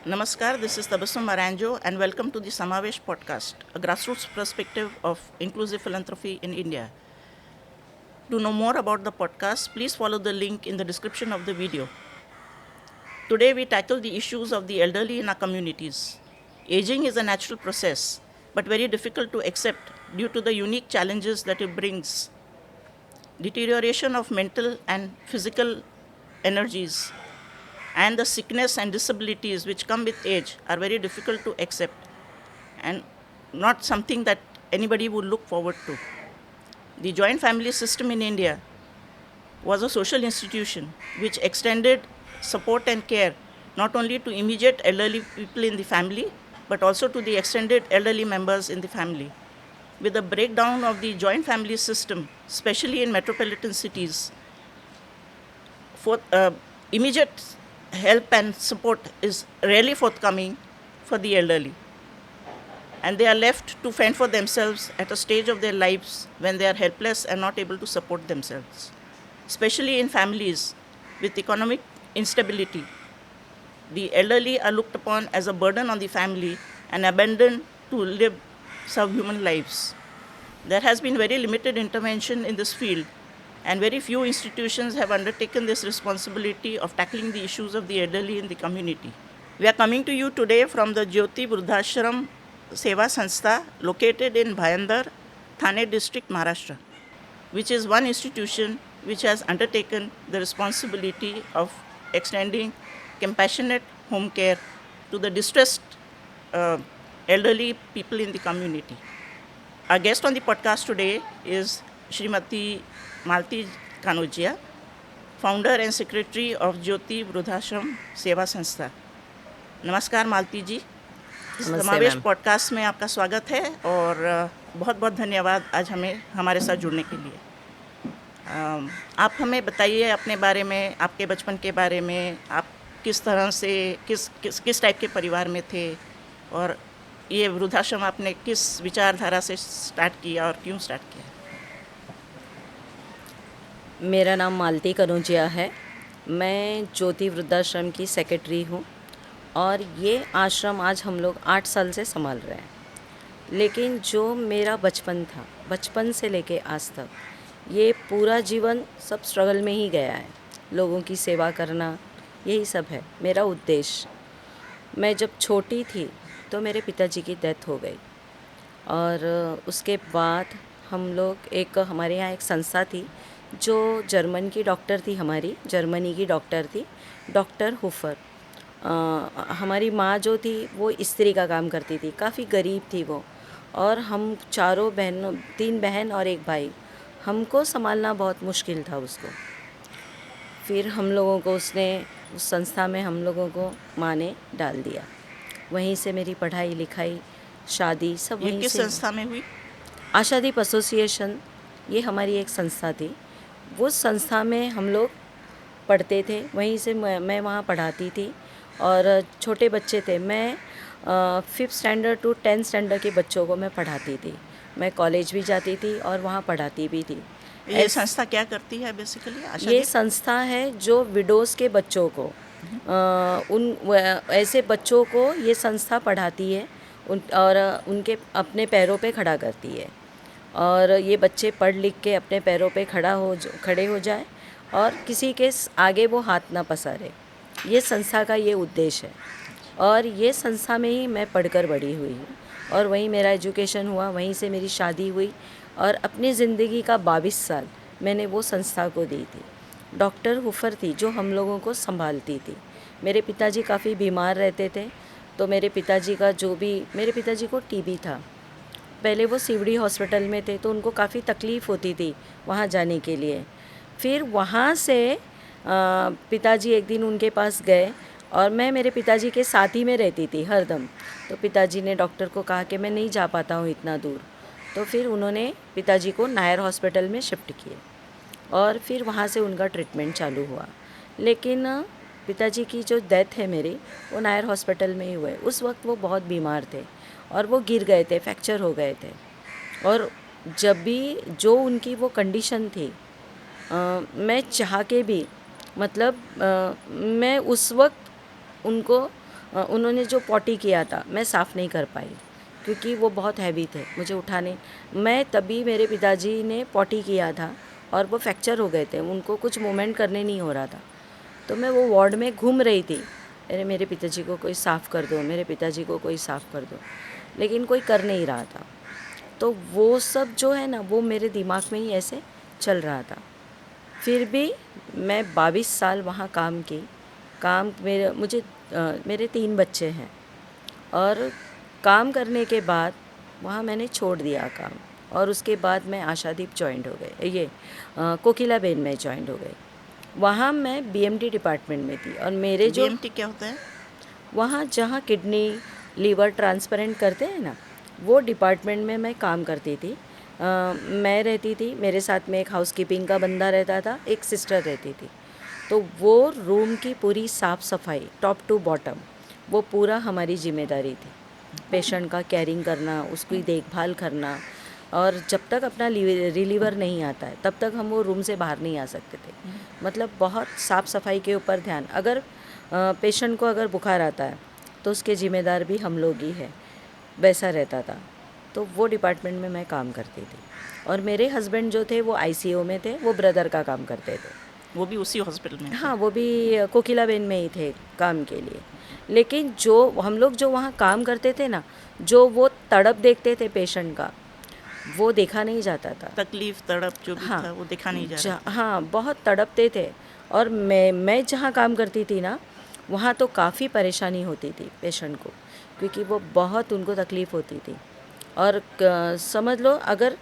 Namaskar, this is Tabassum Maranjo, and welcome to the Samavesh podcast, a grassroots perspective of inclusive philanthropy in India. To know more about the podcast, please follow the link in the description of the video. Today, we tackle the issues of the elderly in our communities. Aging is a natural process, but very difficult to accept due to the unique challenges that it brings. Deterioration of mental and physical energies and the sickness and disabilities which come with age are very difficult to accept and not something that anybody would look forward to. The joint family system in India was a social institution which extended support and care not only to immediate elderly people in the family but also to the extended elderly members in the family. With the breakdown of the joint family system, especially in metropolitan cities, for immediate help and support is rarely forthcoming for the elderly, and they are left to fend for themselves at a stage of their lives when they are helpless and not able to support themselves. Especially in families with economic instability, the elderly are looked upon as a burden on the family and abandoned to live subhuman lives. There has been very limited intervention in this field, and very few institutions have undertaken this responsibility of tackling the issues of the elderly in the community. We are coming to you today from the Jyoti Vrudhashram Seva Sanstha located in Bhayandar, Thane district, Maharashtra, which is one institution which has undertaken the responsibility of extending compassionate home care to the distressed uh, elderly people in the community. Our guest on the podcast today is Srimati Malti Kanojia, founder and secretary of Jyoti Vrudhashram Seva Sanstha. नमस्कार मालती जी, नमस्ते समावेश ma'am. Podcast में आपका स्वागत है और बहुत बहुत धन्यवाद आज हमें हमारे साथ जुड़ने के लिए। आप हमें बताइए अपने बारे में, आपके बचपन के बारे में, आप किस तरह से किस टाइप के परिवार में थे और ये वृद्धाश्रम आपने किस विचारधारा से स्टार्ट किया और क्यों स्टार्ट किया? मेरा नाम मालती कनौजिया है। मैं ज्योति वृद्धाश्रम की सेक्रेटरी हूँ और ये आश्रम आज हम लोग 8 साल से संभाल रहे हैं। लेकिन जो मेरा बचपन था, बचपन से लेके आज तक, ये पूरा जीवन सब स्ट्रगल में ही गया है। लोगों की सेवा करना, यही सब है मेरा उद्देश्य। मैं जब छोटी थी तो मेरे पिताजी की डेथ हो गई और उसके बाद हम लोग हमारे यहाँ एक संस्था थी जो जर्मन की डॉक्टर थी, जर्मनी की डॉक्टर थी, डॉक्टर हुफर। हमारी माँ जो थी वो स्त्री का काम करती थी, काफ़ी गरीब थी वो, और हम 3 बहन और 1 भाई, हमको संभालना बहुत मुश्किल था उसको। फिर हम लोगों को उस संस्था में हम लोगों को माँ ने डाल दिया। वहीं से मेरी पढ़ाई लिखाई, शादी सब ये वहीं किस से। संस्था में हुई? आशादीप एसोसिएशन, ये हमारी एक संस्था थी। वो संस्था में हम लोग पढ़ते थे, वहीं से मैं वहाँ पढ़ाती थी। और छोटे बच्चे थे, मैं 5th standard to 10th standard के बच्चों को मैं पढ़ाती थी। मैं कॉलेज भी जाती थी और वहाँ पढ़ाती भी थी। ये संस्था क्या करती है बेसिकली? ये संस्था है जो विडोज़ के बच्चों को, ऐसे बच्चों को ये संस्था पढ़ाती है और उनके अपने पैरों पे खड़ा करती है, और ये बच्चे पढ़ लिख के अपने पैरों पे खड़े हो जाए और किसी के आगे वो हाथ ना पसारे। ये संस्था का ये उद्देश्य है। और ये संस्था में ही मैं पढ़कर बड़ी हुई हूँ और वहीं मेरा एजुकेशन हुआ, वहीं से मेरी शादी हुई और अपनी ज़िंदगी का 22 साल मैंने वो संस्था को दी थी। डॉक्टर हुफर थी जो हम लोगों को संभालती थी। मेरे पिताजी काफ़ी बीमार रहते थे, तो मेरे पिताजी को टीबी था। पहले वो सीवड़ी हॉस्पिटल में थे, तो उनको काफ़ी तकलीफ़ होती थी वहाँ जाने के लिए। फिर वहाँ से पिताजी एक दिन उनके पास गए और मैं मेरे पिताजी के साथ ही में रहती थी हरदम। तो पिताजी ने डॉक्टर को कहा कि मैं नहीं जा पाता हूँ इतना दूर, तो फिर उन्होंने पिताजी को नायर हॉस्पिटल में शिफ्ट किए और फिर वहाँ से उनका ट्रीटमेंट चालू हुआ। लेकिन पिताजी की जो डेथ है मेरी, वो नायर हॉस्पिटल में ही हुए। उस वक्त वो बहुत बीमार थे और वो गिर गए थे, फ्रैक्चर हो गए थे। और जब भी जो उनकी वो कंडीशन थी, मैं चाह के भी, मतलब मैं उस वक्त उनको उन्होंने जो पॉटी किया था मैं साफ़ नहीं कर पाई क्योंकि वो बहुत हैवी थे मुझे उठाने। मैं तभी मेरे पिताजी ने पॉटी किया था और वो फ्रैक्चर हो गए थे, उनको कुछ मूवमेंट करने नहीं हो रहा था। तो मैं वो वार्ड में घूम रही थी, अरे मेरे पिताजी को कोई साफ़ कर दो, मेरे पिताजी को कोई साफ़ कर दो, लेकिन कोई कर नहीं रहा था। तो वो सब जो है ना वो मेरे दिमाग में ही ऐसे चल रहा था। फिर भी मैं 22 साल वहाँ काम की। काम मेरे 3 बच्चे हैं और काम करने के बाद वहाँ मैंने छोड़ दिया काम और उसके बाद मैं आशादीप जॉइंट हो गए, कोकिलाबेन में जॉइंट हो गई। वहाँ मैं बीएमटी डिपार्टमेंट में थी और मेरे जो बीएमटी क्या होता है? वहाँ जहाँ किडनी लीवर ट्रांसप्लांट करते हैं ना, वो डिपार्टमेंट में मैं काम करती थी। मैं रहती थी, मेरे साथ में एक हाउसकीपिंग का बंदा रहता था, एक सिस्टर रहती थी। तो वो रूम की पूरी साफ़ सफाई टॉप टू बॉटम वो पूरा हमारी जिम्मेदारी थी। पेशेंट का केयरिंग करना, उसकी देखभाल करना, और जब तक अपना रिलीवर नहीं आता है तब तक हम वो रूम से बाहर नहीं आ सकते थे। मतलब बहुत साफ़ सफाई के ऊपर ध्यान। अगर पेशेंट को अगर बुखार आता है तो उसके ज़िम्मेदार भी हम लोग ही हैं, वैसा रहता था। तो वो डिपार्टमेंट में मैं काम करती थी और मेरे हस्बैंड जो थे वो आईसीयू में थे, वो ब्रदर का काम करते थे। वो भी उसी हॉस्पिटल में थे? हाँ, वो भी कोकिलाबेन में ही थे काम के लिए। लेकिन जो हम लोग जो वहाँ काम करते थे ना, जो वो तड़प देखते थे पेशेंट का, वो देखा नहीं जाता था। तकलीफ तड़प जो भी हाँ, था वो देखा नहीं जा रहा था। हाँ, बहुत तड़पते थे। और मैं जहाँ काम करती थी ना, वहाँ तो काफ़ी परेशानी होती थी पेशेंट को, क्योंकि वो बहुत उनको तकलीफ़ होती थी। और समझ लो अगर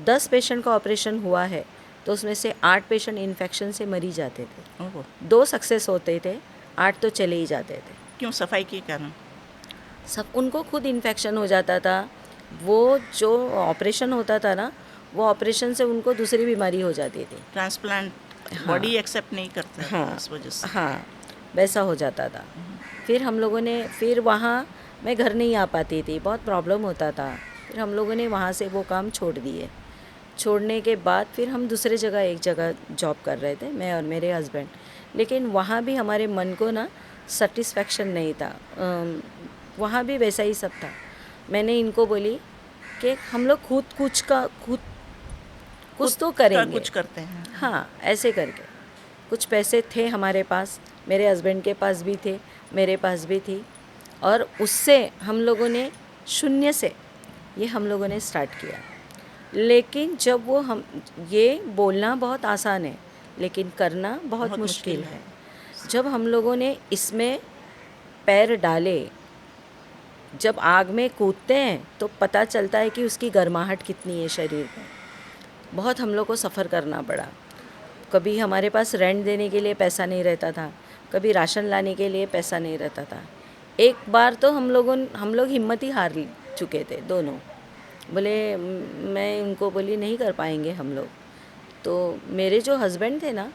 10 पेशेंट का ऑपरेशन हुआ है तो उसमें से 8 पेशेंट इन्फेक्शन से मरी जाते थे। ओहो, 2 सक्सेस होते थे, 8 तो चले ही जाते थे। क्यों? सफाई के कारण? सब उनको खुद इन्फेक्शन हो जाता था। वो जो ऑपरेशन होता था ना, वो ऑपरेशन से उनको दूसरी बीमारी हो जाती थी। ट्रांसप्लांट हाँ। बॉडी एक्सेप्ट नहीं करता है हाँ, इस वजह से। हाँ, वैसा हो जाता था। फिर हम लोगों ने फिर वहाँ मैं घर नहीं आ पाती थी, बहुत प्रॉब्लम होता था। फिर हम लोगों ने वहाँ से वो काम छोड़ दिए। छोड़ने के बाद फिर हम दूसरे जगह एक जगह जॉब कर रहे थे, मैं और मेरे हस्बैंड। लेकिन वहाँ भी हमारे मन को ना सेटिस्फेक्शन नहीं था। वहाँ भी वैसा ही सब था। मैंने इनको बोली कि हम लोग खुद कुछ तो करेंगे। कुछ करते हैं। हाँ, ऐसे करके कुछ पैसे थे हमारे पास, मेरे हस्बैंड के पास भी थे, मेरे पास भी थी, और उससे हम लोगों ने शून्य से ये हम लोगों ने स्टार्ट किया। लेकिन जब वो हम ये बोलना बहुत आसान है लेकिन करना बहुत मुश्किल है। जब हम लोगों ने इसमें पैर डाले, जब आग में कूदते हैं तो पता चलता है कि उसकी गर्माहट कितनी है शरीर में। बहुत हम लोग को सफ़र करना पड़ा। कभी हमारे पास रेंट देने के लिए पैसा नहीं रहता था, कभी राशन लाने के लिए पैसा नहीं रहता था। एक बार तो हम लोग हिम्मत ही हार चुके थे दोनों। बोले मैं उनको बोली नहीं कर पाएंगे हम लोग। तो मेरे जो हस्बैंड थे ना,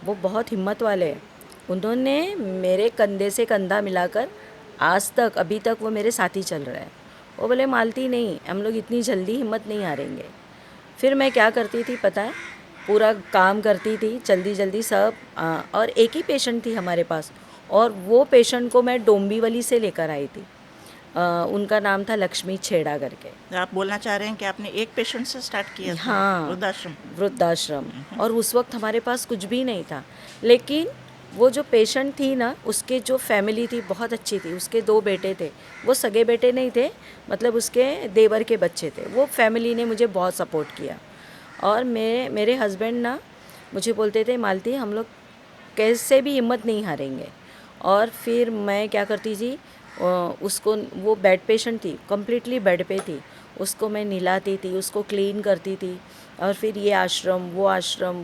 वो बहुत हिम्मत वाले हैं। उन्होंने मेरे कंधे से कंधा मिलाकर आज तक अभी तक वो मेरे साथ ही चल रहा है। वो बोले मालती नहीं, हम लोग इतनी जल्दी हिम्मत नहीं हारेंगे। फिर मैं क्या करती थी पता है, पूरा काम करती थी जल्दी जल्दी सब। और एक ही पेशेंट थी हमारे पास, और वो पेशेंट को मैं डोंबिवली से लेकर आई थी। उनका नाम था लक्ष्मी छेड़ा करके। आप बोलना चाह रहे हैं कि आपने एक पेशेंट से स्टार्ट किया था? हाँ, वृद्धाश्रम। वृद्धाश्रम। और उस वक्त हमारे पास कुछ भी नहीं था, लेकिन वो जो पेशेंट थी ना, उसके जो फैमिली थी बहुत अच्छी थी। उसके 2 बेटे थे, वो सगे बेटे नहीं थे, मतलब उसके देवर के बच्चे थे। वो फैमिली ने मुझे बहुत सपोर्ट किया। और मेरे हस्बैंड ना मुझे बोलते थे मालती हम लोग कैसे भी हिम्मत नहीं हारेंगे। और फिर मैं क्या करती थी, उसको, वो बेड पेशेंट थी, कम्प्लीटली बेड पे थी, उसको मैं नहलाती थी, उसको क्लीन करती थी। और फिर ये आश्रम वो आश्रम,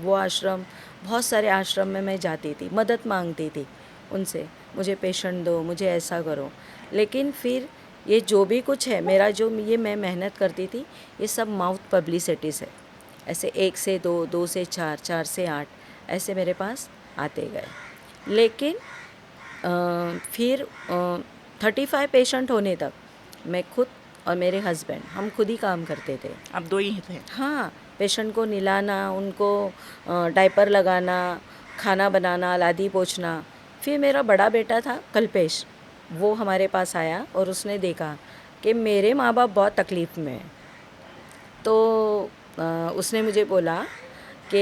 बहुत सारे आश्रम में मैं जाती थी, मदद मांगती थी उनसे, मुझे पेशेंट दो, मुझे ऐसा करो। लेकिन फिर ये जो भी कुछ है मेरा, जो ये मैं मेहनत करती थी, ये सब माउथ पब्लिसिटीज़ है। ऐसे 1 से 2, 2 से 4, 4 से 8 ऐसे मेरे पास आते गए। लेकिन फिर 35 पेशेंट होने तक मैं खुद और मेरे हस्बैंड हम खुद ही काम करते थे। आप 2 ही थे? हाँ, पेशेंट को नहलाना, उनको डायपर लगाना, खाना बनाना, लादी पोंछना। फिर मेरा बड़ा बेटा था कल्पेश, वो हमारे पास आया और उसने देखा कि मेरे माँ बाप बहुत तकलीफ़ में हैं। तो उसने मुझे बोला कि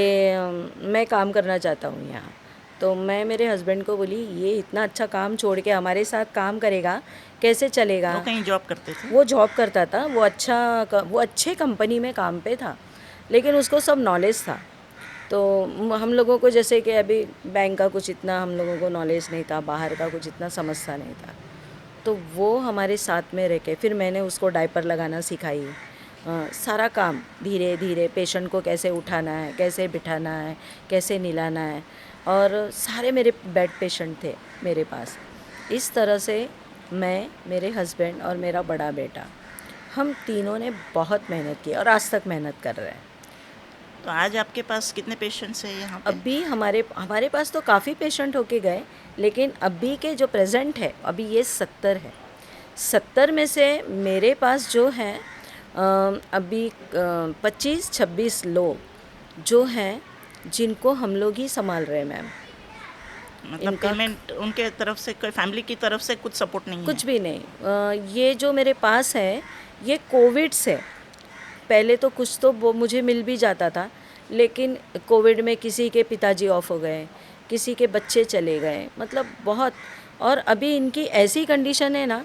मैं काम करना चाहता हूँ यहाँ। तो मैं मेरे हस्बैंड को बोली, ये इतना अच्छा काम छोड़ के हमारे साथ काम करेगा, कैसे चलेगा। वो कहीं जॉब करते थे? वो जॉब करता था, वो अच्छे कंपनी में काम पे था, लेकिन उसको सब नॉलेज था। तो हम लोगों को जैसे कि अभी बैंक का कुछ इतना हम लोगों को नॉलेज नहीं था, बाहर का कुछ इतना समझता नहीं था। तो वो हमारे साथ में रह के फिर मैंने उसको डायपर लगाना सिखाई। सारा काम धीरे धीरे, पेशेंट को कैसे उठाना है, कैसे बिठाना है, कैसे नहलाना है, और सारे मेरे बेड पेशेंट थे मेरे पास। इस तरह से मैं, मेरे हस्बैंड और मेरा बड़ा बेटा, हम तीनों ने बहुत मेहनत की और आज तक मेहनत कर रहे हैं। तो आज आपके पास कितने पेशेंट्स हैं यहाँ पे? अभी हमारे पास तो काफ़ी पेशेंट होके गए, लेकिन अभी के जो प्रेजेंट है अभी ये 70 है। 70 में से मेरे पास जो हैं अभी 25-26 लोग जो हैं जिनको हम लोग ही संभाल रहे हैं मैम। मतलब इनका पेमेंट उनके तरफ से, कोई फैमिली की तरफ से कुछ सपोर्ट नहीं कुछ है? भी नहीं। ये जो मेरे पास है ये कोविड से, पहले तो कुछ तो वो मुझे मिल भी जाता था, लेकिन कोविड में किसी के पिताजी ऑफ हो गए, किसी के बच्चे चले गए, मतलब बहुत। और अभी इनकी ऐसी कंडीशन है ना,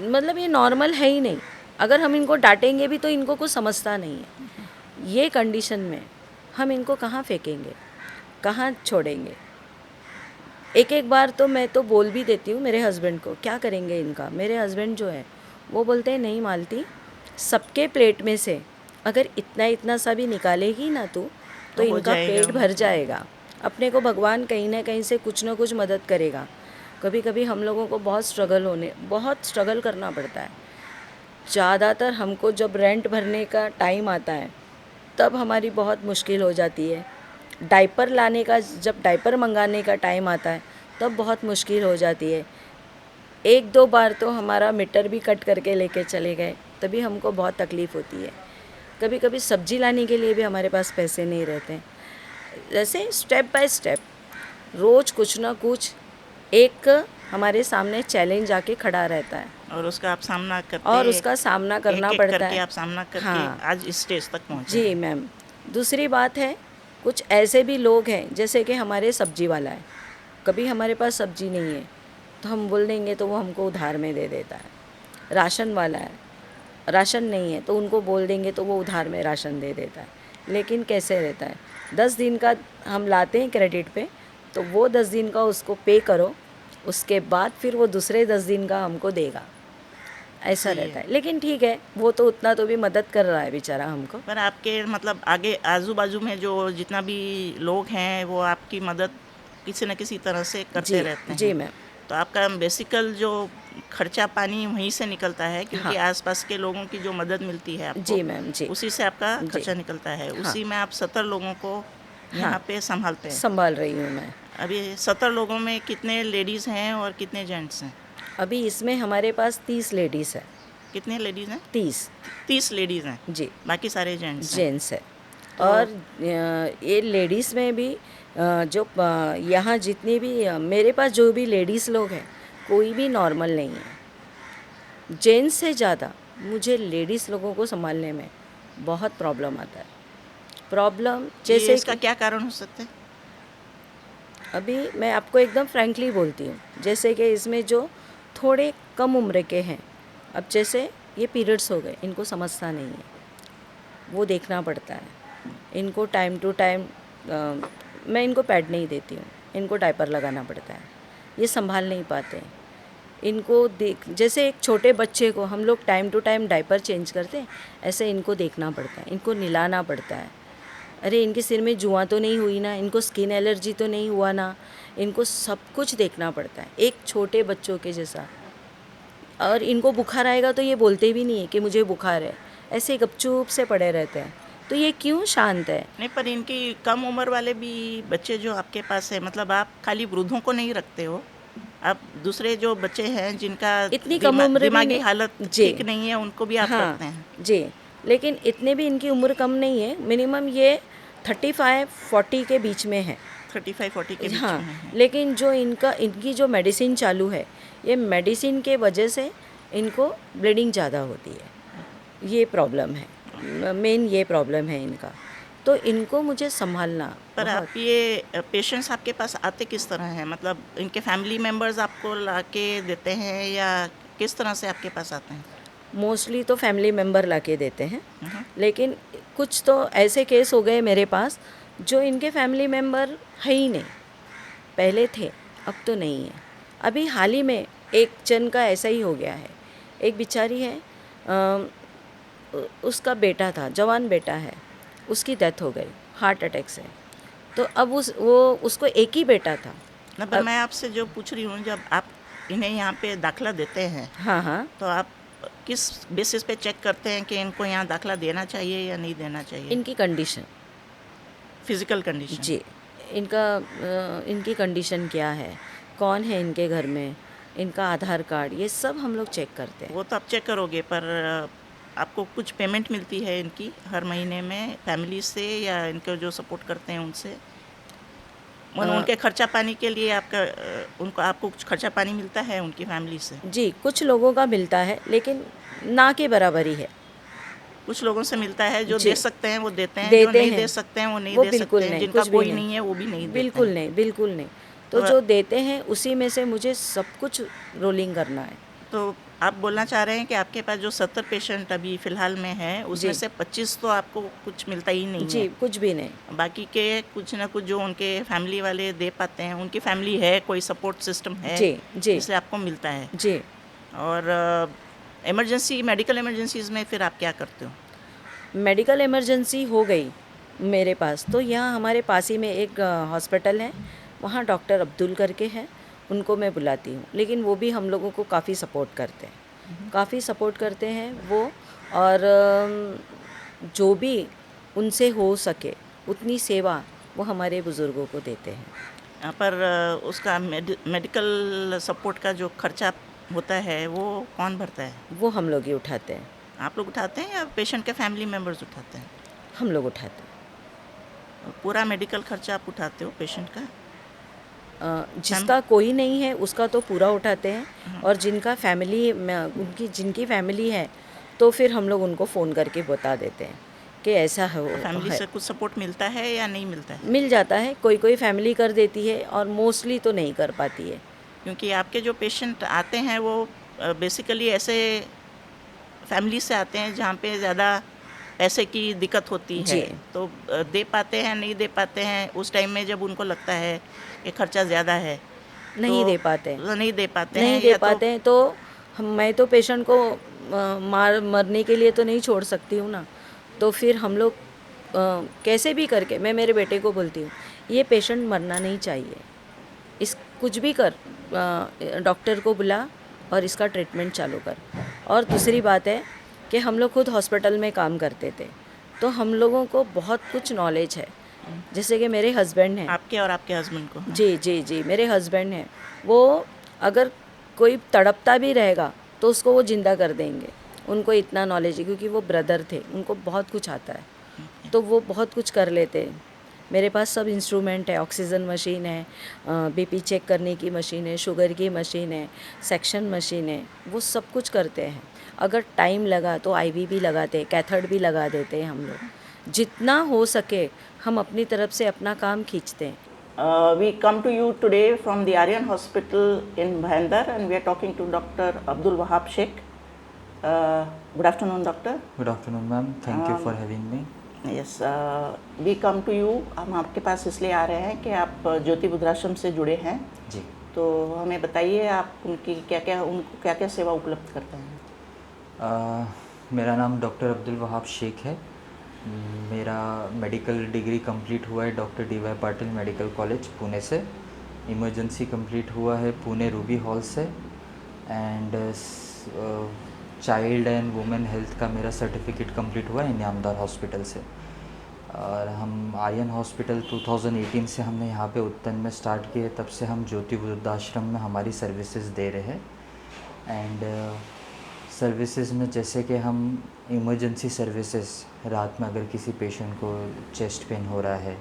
मतलब ये नॉर्मल है ही नहीं। अगर हम इनको डांटेंगे भी तो इनको कुछ समझता नहीं है। ये कंडीशन में हम इनको कहाँ फेंकेंगे, कहाँ छोड़ेंगे। एक एक बार तो मैं तो बोल भी देती हूँ मेरे हस्बैंड को, क्या करेंगे इनका। मेरे हस्बैंड जो है वो बोलते हैं, नहीं मालती, सबके प्लेट में से अगर इतना इतना सा भी निकालेगी ना तू, तो हो इनका जाएगा। पेट भर जाएगा। अपने को भगवान कहीं ना कहीं से कुछ ना कुछ मदद करेगा। कभी कभी हम लोगों को बहुत स्ट्रगल करना पड़ता है। ज़्यादातर हमको जब रेंट भरने का टाइम आता है तब हमारी बहुत मुश्किल हो जाती है। डायपर लाने का, जब डायपर मंगाने का टाइम आता है तब बहुत मुश्किल हो जाती है। एक दो बार तो हमारा मीटर भी कट करके लेके चले गए, तभी हमको बहुत तकलीफ़ होती है। कभी कभी सब्जी लाने के लिए भी हमारे पास पैसे नहीं रहते। जैसे स्टेप बाय स्टेप रोज़ कुछ ना कुछ एक हमारे सामने चैलेंज आके खड़ा रहता है, और उसका आप सामना करते, और उसका सामना करना एक पड़ता करके है। आप सामना करके हाँ आज इस स्टेज तक पहुँचे। जी मैम। दूसरी बात है, कुछ ऐसे भी लोग हैं जैसे कि हमारे सब्जी वाला है, कभी हमारे पास सब्जी नहीं है तो हम बोल देंगे तो वो हमको उधार में दे देता है। राशन वाला है, राशन नहीं है तो उनको बोल देंगे तो वो उधार में राशन दे देता है। लेकिन कैसे रहता है, 10 दिन का हम लाते हैं क्रेडिट पे, तो वो 10 दिन का उसको पे करो, उसके बाद फिर वो दूसरे 10 दिन का हमको देगा, ऐसा सही रहता है। लेकिन ठीक है, वो तो उतना तो भी मदद कर रहा है बेचारा हमको। पर आपके मतलब आगे आजू बाजू में जो जितना भी लोग हैं वो आपकी मदद किसी न किसी तरह से करते जी रहते जी हैं। मैम। तो आपका बेसिकल जो खर्चा पानी वहीं से निकलता है, क्योंकि हाँ। आसपास के लोगों की जो मदद मिलती है आपको, जी मैम जी। उसी से आपका जी। खर्चा निकलता है। हाँ। उसी में आप 70 लोगों को यहाँ हाँ, पे संभालते हैं। संभाल रही हूँ मैं। अभी 70 लोगों में कितने लेडीज़ हैं और कितने जेंट्स हैं? अभी इसमें हमारे पास 30 लेडीज़ है। कितने लेडीज़ हैं? 30 30 लेडीज़ हैं, जी, बाकी सारे जेंट्स हैं। जेंट्स है। तो और ये लेडीज़ में भी जो यहाँ जितनी भी मेरे पास जो भी लेडीज़ लोग हैं, कोई भी नॉर्मल नहीं है। जेंट्स से ज़्यादा मुझे लेडीज़ लोगों को संभालने में बहुत प्रॉब्लम आता है। प्रॉब्लम ये जैसे इसका कि क्या कारण हो सकता है? अभी मैं आपको एकदम फ्रैंकली बोलती हूँ, जैसे कि इसमें जो थोड़े कम उम्र के हैं, अब जैसे ये पीरियड्स हो गए, इनको समझता नहीं है, वो देखना पड़ता है। इनको टाइम टू टाइम मैं इनको पैड नहीं देती हूँ, इनको डायपर लगाना पड़ता है, ये संभाल नहीं पाते हैं। इनको देख, जैसे एक छोटे बच्चे को हम लोग time to time diaper change करते हैं, ऐसे इनको देखना पड़ता है, इनको नहलाना पड़ता है। अरे इनके सिर में जुआ तो नहीं हुई ना, इनको स्किन एलर्जी तो नहीं हुआ ना, इनको सब कुछ देखना पड़ता है एक छोटे बच्चों के जैसा। और इनको बुखार आएगा तो ये बोलते भी नहीं है कि मुझे बुखार है, ऐसे गपचूप से पड़े रहते हैं। तो ये क्यों शांत है? नहीं, पर इनकी कम उम्र वाले भी बच्चे जो आपके पास है, मतलब आप खाली वृद्धों को नहीं रखते हो, आप दूसरे जो बच्चे हैं जिनका इतनी कम उम्र भी दिमागी नहीं। हालत जी ठीक नहीं है, उनको भी आप हाँ रखते हैं। जी, लेकिन इतने भी इनकी उम्र कम नहीं है। मिनिमम ये 35-40 के बीच में है। 35-40 के बीच हाँ, में है। लेकिन जो इनकी जो मेडिसिन चालू है, ये मेडिसिन के वजह से इनको ब्लीडिंग ज़्यादा होती है। ये प्रॉब्लम है, मेन ये प्रॉब्लम है इनका। तो इनको मुझे संभालना पर बहुत। आप ये पेशेंट्स आपके पास आते किस तरह हैं? मतलब इनके फैमिली मेंबर्स आपको लाके देते हैं या किस तरह से आपके पास आते हैं? मोस्टली तो फैमिली मेम्बर ला के देते हैं, हम्म। लेकिन कुछ तो ऐसे केस हो गए मेरे पास जो इनके फैमिली मेम्बर है ही नहीं। पहले थे, अब तो नहीं है। अभी हाल ही में एक जन का ऐसा ही हो गया है। एक बेचारी है, उसका बेटा था, जवान बेटा है, उसकी डेथ हो गई हार्ट अटैक से। तो अब उसको एक ही बेटा था। ना, पर अब मैं आपसे जो पूछ रही हूँ, जब आप इन्हें यहाँ पे दाखला देते हैं हाँ हाँ, तो आप किस बेसिस पे चेक करते हैं कि इनको यहाँ दाखला देना चाहिए या नहीं देना चाहिए? इनकी कंडीशन, फिजिकल कंडीशन। जी, इनकी कंडीशन क्या है, कौन है इनके घर में, इनका आधार कार्ड, ये सब हम लोग चेक करते हैं। वो तो आप चेक करोगे, पर आपको कुछ पेमेंट मिलती है इनकी हर महीने में फैमिली से या इनको जो सपोर्ट करते हैं उनसे? उनके खर्चा पानी के लिए उनको आपको कुछ खर्चा पानी मिलता है उनकी फैमिली से? जी, कुछ लोगों का मिलता है, लेकिन ना के बराबर ही है। कुछ लोगों से मिलता है, जो जी, दे सकते हैं वो देते हैं, जो देते नहीं हैं, दे सकते हैं वो नहीं वो दे बिल्कुल सकते हैं, नहीं, जिनका कुछ भी कोई नहीं, नहीं है वो भी नहीं देते बिल्कुल हैं। नहीं, बिल्कुल नहीं। तो तो जो देते हैं उसी में से मुझे सब कुछ रोलिंग करना है। तो आप बोलना चाह रहे हैं कि आपके पास जो 70 पेशेंट अभी फ़िलहाल में हैं, उसमें जी, से 25 तो आपको कुछ मिलता ही नहीं जी, है। कुछ भी नहीं। बाकी के कुछ ना कुछ जो उनके फैमिली वाले दे पाते हैं, उनकी फैमिली है, कोई सपोर्ट सिस्टम है, जी, जी, इसलिए आपको मिलता है। जी। और मेडिकल इमरजेंसीज़ में फिर आप क्या करते हो? मेडिकल इमरजेंसी हो गई मेरे पास, तो यहाँ हमारे पास ही में एक हॉस्पिटल है, वहाँ डॉक्टर अब्दुल करके हैं, उनको मैं बुलाती हूँ। लेकिन वो भी हम लोगों को काफ़ी सपोर्ट करते हैं, काफ़ी सपोर्ट करते हैं वो। और जो भी उनसे हो सके उतनी सेवा वो हमारे बुज़ुर्गों को देते हैं। पर उसका मेडिकल सपोर्ट का जो खर्चा होता है, वो कौन भरता है? वो हम लोग ही उठाते हैं, आप लोग उठाते हैं या पेशेंट के फैमिली मेंबर्स उठाते हैं? हम लोग उठाते हैं। पूरा मेडिकल खर्चा आप उठाते हो पेशेंट का? जिसका कोई नहीं है उसका तो पूरा उठाते हैं, और जिनका फैमिली जिनकी फैमिली है तो फिर हम लोग उनको फ़ोन करके बता देते हैं कि ऐसा फैमिली है। से कुछ सपोर्ट मिलता है या नहीं मिलता है? मिल जाता है, कोई कोई फैमिली कर देती है और मोस्टली तो नहीं कर पाती है। क्योंकि आपके जो पेशेंट आते हैं वो बेसिकली ऐसे फैमिली से आते हैं जहाँ पे ज़्यादा पैसे की दिक्कत होती है, जी, तो दे पाते हैं नहीं दे पाते हैं उस टाइम में, जब उनको लगता है कि खर्चा ज़्यादा है नहीं दे पाते हैं, नहीं दे पाते नहीं हैं, दे या पाते हैं तो मैं तो पेशेंट को मरने के लिए तो नहीं छोड़ सकती हूँ ना। तो फिर हम लोग कैसे भी करके, मैं मेरे बेटे को बोलती हूँ ये पेशेंट मरना नहीं चाहिए, इस कुछ भी कर, डॉक्टर को बुला और इसका ट्रीटमेंट चालू कर। और दूसरी बात है कि हम लोग खुद हॉस्पिटल में काम करते थे, तो हम लोगों को बहुत कुछ नॉलेज है। जैसे कि मेरे हस्बैंड हैं, आपके और आपके हस्बैंड को? हाँ। जी, जी, जी, मेरे हस्बैंड हैं, वो अगर कोई तड़पता भी रहेगा तो उसको वो ज़िंदा कर देंगे। उनको इतना नॉलेज है क्योंकि वो ब्रदर थे, उनको बहुत कुछ आता है, तो वो बहुत कुछ कर लेते हैं। मेरे पास सब इंस्ट्रूमेंट है, ऑक्सीजन मशीन है, बीपी चेक करने की मशीन है, शुगर की मशीन है, सेक्शन मशीन है, वो सब कुछ करते हैं। अगर टाइम लगा तो आईवी भी लगाते हैं, कैथड भी लगा देते हैं हम लोग। जितना हो सके हम अपनी तरफ से अपना काम खींचते हैं। We come to you today from the Aryan Hospital in Bhayandar, and we are talking to Dr. Abdul Wahab Sheikh. Good afternoon, doctor. Good afternoon, ma'am. Thank you for having me. Yes, we come to you. हम आपके पास इसलिए आ रहे हैं कि आप ज्योति बुद्धाश्रम से जुड़े हैं, जी, तो हमें बताइए आप उनको क्या क्या सेवा उपलब्ध करते हैं? मेरा नाम डॉक्टर अब्दुल वहाब शेख है। मेरा मेडिकल डिग्री कंप्लीट हुआ है doctor D.Y.. Patil medical college Pune से। इमरजेंसी कंप्लीट हुआ है पुणे रूबी हॉल से। And child and women health का मेरा सर्टिफिकेट कंप्लीट हुआ है इनामदार हॉस्पिटल से। और हम आर्यन हॉस्पिटल 2018 से हमने यहाँ पे उत्तन में स्टार्ट किए, तब से हम ज्योति वृद्धाश्रम में हमारी सर्विसेज दे रहे हैं। एंड सर्विसेज में जैसे कि हम इमरजेंसी सर्विसेज, रात में अगर किसी पेशेंट को चेस्ट पेन हो रहा है